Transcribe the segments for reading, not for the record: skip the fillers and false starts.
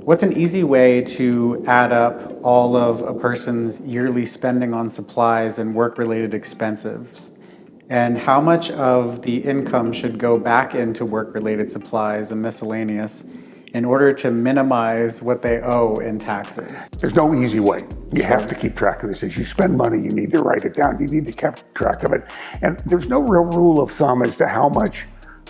What's an easy way to add up all of a person's yearly spending on supplies and work-related expenses? And how much of the income should go back into work-related supplies and miscellaneous in order to minimize what they owe in taxes? There's no easy way. You have to keep track of this. As you spend money, you need to write it down. You need to keep track of it. And there's no real rule of thumb as to how much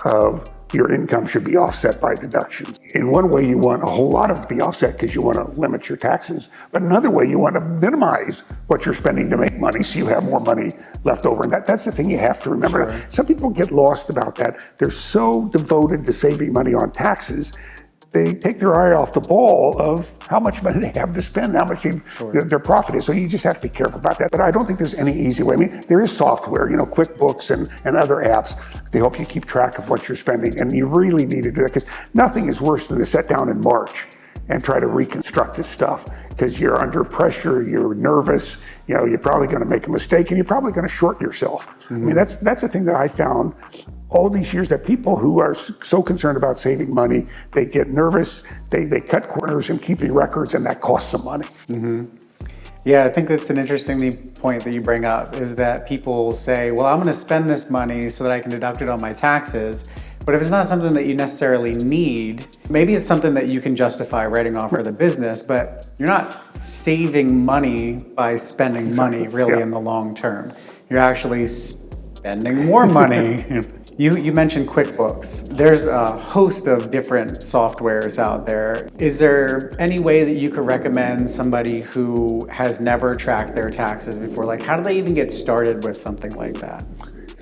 of your income should be offset by deductions. In one way, you want a whole lot of it to be offset because you want to limit your taxes. But another way, you want to minimize what you're spending to make money so you have more money left over. And that's the thing you have to remember. Sure. Some people get lost about that. They're so devoted to saving money on taxes, they take their eye off the ball of how much money they have to spend, how much their profit is. So you just have to be careful about that. But I don't think there's any easy way. I mean, there is software, QuickBooks and other apps. They help you keep track of what you're spending. And you really need to do that because nothing is worse than to sit down in March and try to reconstruct this stuff because you're under pressure, you're nervous, you're probably going to make a mistake and you're probably going to short yourself. Mm-hmm. I mean, that's the thing that I found all these years, that people who are so concerned about saving money, they get nervous, they cut corners in keeping records, and that costs them money. Mm-hmm. Yeah, I think that's an interesting point that you bring up, is that people say, well, I'm going to spend this money so that I can deduct it on my taxes. But if it's not something that you necessarily need, maybe it's something that you can justify writing off for the business, but you're not saving money by spending money really in the long term. You're actually spending more money. You mentioned QuickBooks. There's a host of different softwares out there. Is there any way that you could recommend somebody who has never tracked their taxes before? Like, how do they even get started with something like that?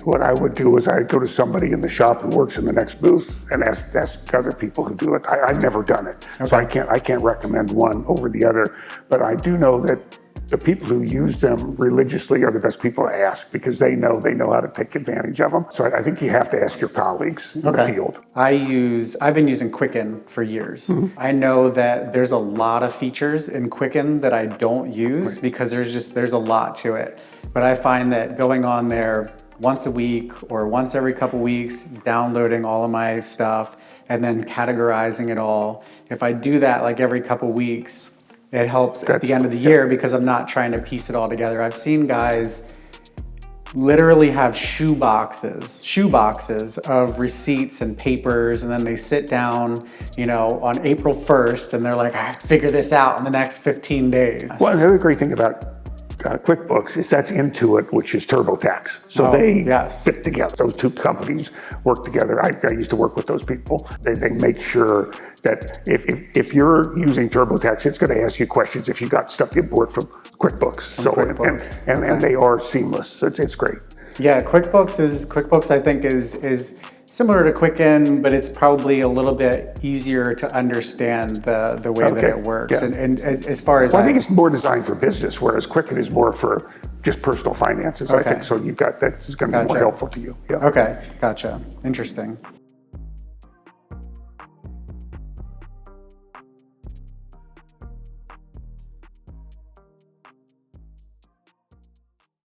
What I would do is I'd go to somebody in the shop who works in the next booth and ask other people who do it. I've never done it, so I can't recommend one over the other. But I do know that the people who use them religiously are the best people to ask because they know how to take advantage of them. So I think you have to ask your colleagues in the field. I've been using Quicken for years. Mm-hmm. I know that there's a lot of features in Quicken that I don't use because there's a lot to it. But I find that going on there once a week or once every couple weeks, downloading all of my stuff and then categorizing it all. If I do that like every couple weeks, it helps at the end of the year because I'm not trying to piece it all together. I've seen guys literally have shoe boxes of receipts and papers, and then they sit down, on April 1st and they're like, I have to figure this out in the next 15 days. Well, another great thing about QuickBooks is that's Intuit, which is TurboTax. So they fit together. Those two companies work together. I used to work with those people. They make sure that if you're using TurboTax, it's going to ask you questions if you got stuff you import from QuickBooks. And they are seamless. So it's great. Yeah, QuickBooks I think is similar to Quicken, but it's probably a little bit easier to understand the way that it works. Yeah. And as far as I think it's more designed for business, whereas Quicken is more for just personal finances. I think so. That's going to be more helpful to you. Yeah. Okay, gotcha. Interesting.